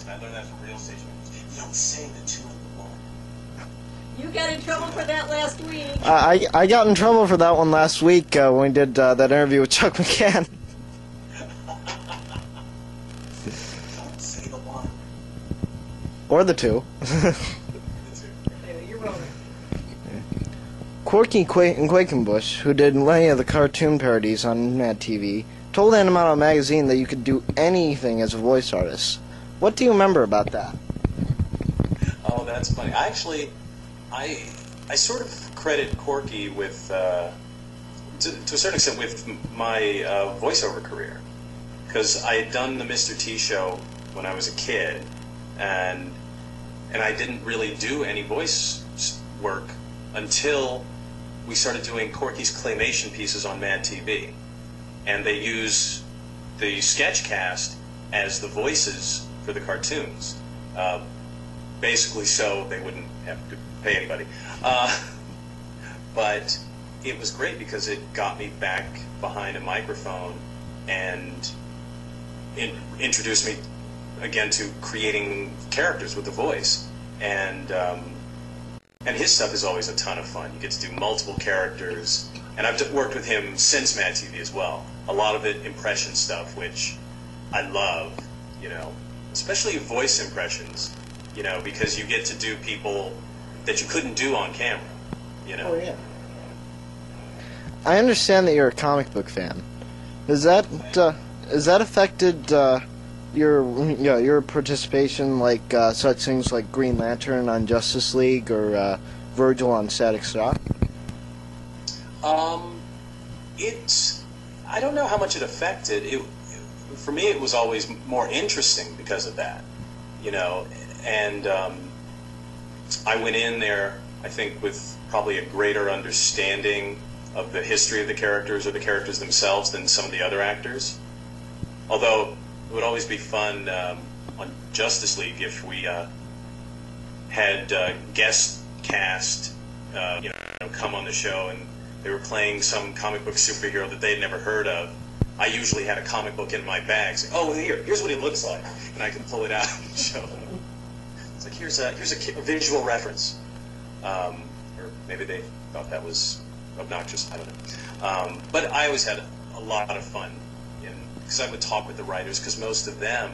I learned that from real stage managers. You don't say the two and the one. You got in trouble for that last week. I got in trouble for that one last week when we did that interview with Chuck McCann. Don't say the one. Or the two. Anyway, you're rolling. Corky and Quakenbush, who did many of the cartoon parodies on Mad TV, told Animato magazine that you could do anything as a voice artist. What do you remember about that? Oh, that's funny. I sort of credit Corky with, to a certain extent, with my voiceover career. Because I had done the Mr. T show when I was a kid, and I didn't really do any voice work until we started doing Corky's claymation pieces on Mad TV. And they use the sketch cast as the voices for the cartoons. Basically so they wouldn't have to pay anybody. But it was great because it got me back behind a microphone and introduced me again to creating characters with the voice. And his stuff is always a ton of fun. You get to do multiple characters. And I've worked with him since Mad TV as well. A lot of it impression stuff, which I love, you know, especially voice impressions, you know, because you get to do people that you couldn't do on camera, you know. Oh, yeah. I understand that you're a comic book fan. Has that affected your participation, like such things like Green Lantern on Justice League or Virgil on Static Shock? I don't know how much it affected. For me, it was always more interesting because of that, you know. And I went in there, I think, with probably a greater understanding of the history of the characters or the characters themselves than some of the other actors. Although it would always be fun on Justice League if we had guest cast, you know, come on the show and they were playing some comic book superhero that they'd never heard of. I usually had a comic book in my bag saying, oh, here's what he looks like. And I could pull it out and show them. It's like, here's a visual reference. Or maybe they thought that was obnoxious. I don't know. But I always had a lot of fun because I would talk with the writers, because most of them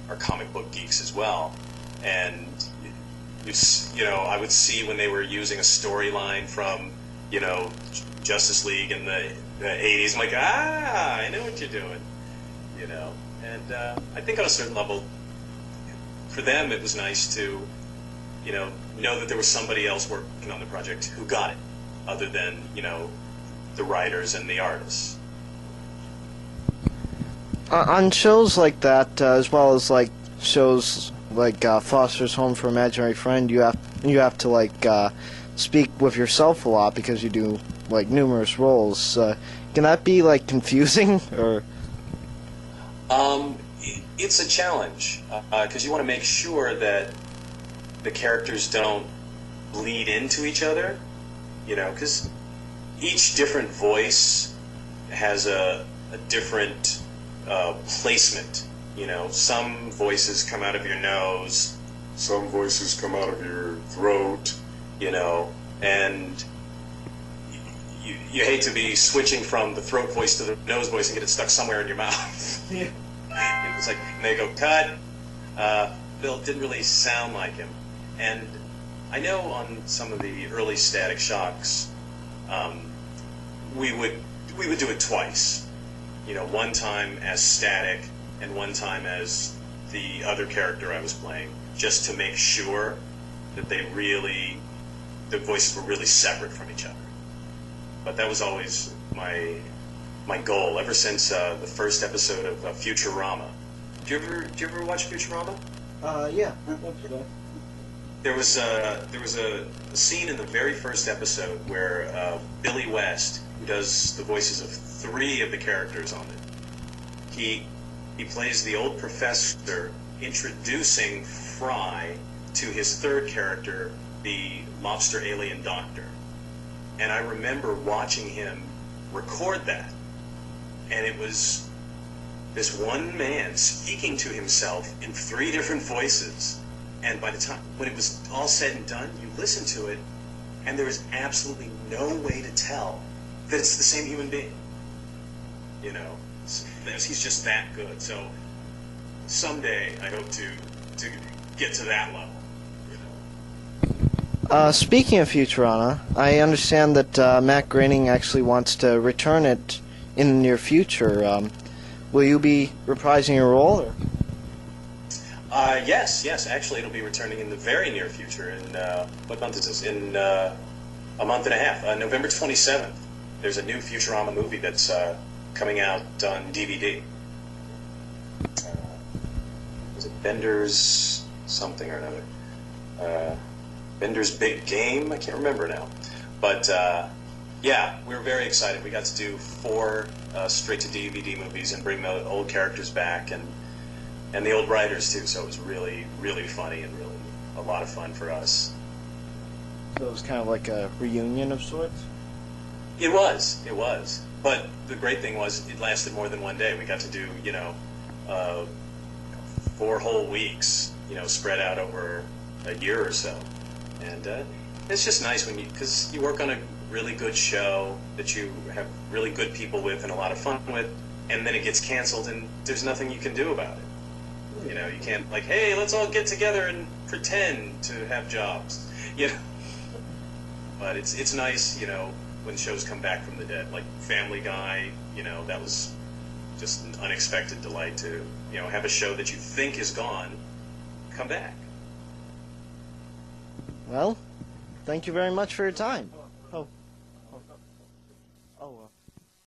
are comic book geeks as well. And, you know, I would see when they were using a storyline from, you know, Justice League in the 80s. I'm like, I know what you're doing, you know. And I think on a certain level, for them, it was nice to, you know that there was somebody else working on the project who got it, other than, you know, the writers and the artists. On shows like that, as well as like shows like Foster's Home for Imaginary Friend, you have to like speak with yourself a lot because you do like numerous roles. Can that be like confusing or? It's a challenge because you want to make sure that the characters don't bleed into each other, you know, because each different voice has a different placement. You know, some voices come out of your nose, some voices come out of your throat, you know, and you hate to be switching from the throat voice to the nose voice and get it stuck somewhere in your mouth. Yeah. It's like, and they go, cut. Bill didn't really sound like him. And I know on some of the early Static Shocks, we would do it twice. You know, one time as Static and one time as the other character I was playing, just to make sure that the voices were really separate from each other. But that was always my goal ever since the first episode of Futurama. Did you ever watch Futurama? Yeah. There was a scene in the very first episode where Billy West, who does the voices of 3 of the characters on it, he plays the old professor introducing Fry to his 3rd character, the lobster alien doctor. And I remember watching him record that, and this one man speaking to himself in 3 different voices. And by the time, when it was all said and done, you listen to it, and there is absolutely no way to tell that it's the same human being. You know, he's just that good. So someday I hope to get to that level. You know. Speaking of Futurama, I understand that Matt Groening actually wants to return it in the near future. Will you be reprising your role? Or? Yes. Actually, it'll be returning in the very near future. In what month is this? In a month and a half. November 27th. There's a new Futurama movie that's coming out on DVD. Is it Bender's something or another? Bender's Big Game? I can't remember now. But yeah, we're very excited. We got to do 4 straight-to-DVD movies and bring the old characters back and the old writers too. So it was really, really funny and really a lot of fun for us. So it was kind of like a reunion of sorts? It was. But the great thing was it lasted more than one day. We got to do, 4 whole weeks, spread out over a year or so. And it's just nice because you work on a really good show that you have really good people with and a lot of fun with, and then it gets canceled and there's nothing you can do about it. You can't hey, let's all get together and pretend to have jobs. But it's nice, when shows come back from the dead, like Family Guy. That was just an unexpected delight to have a show that you think is gone come back. Well, thank you very much for your time. Oh well.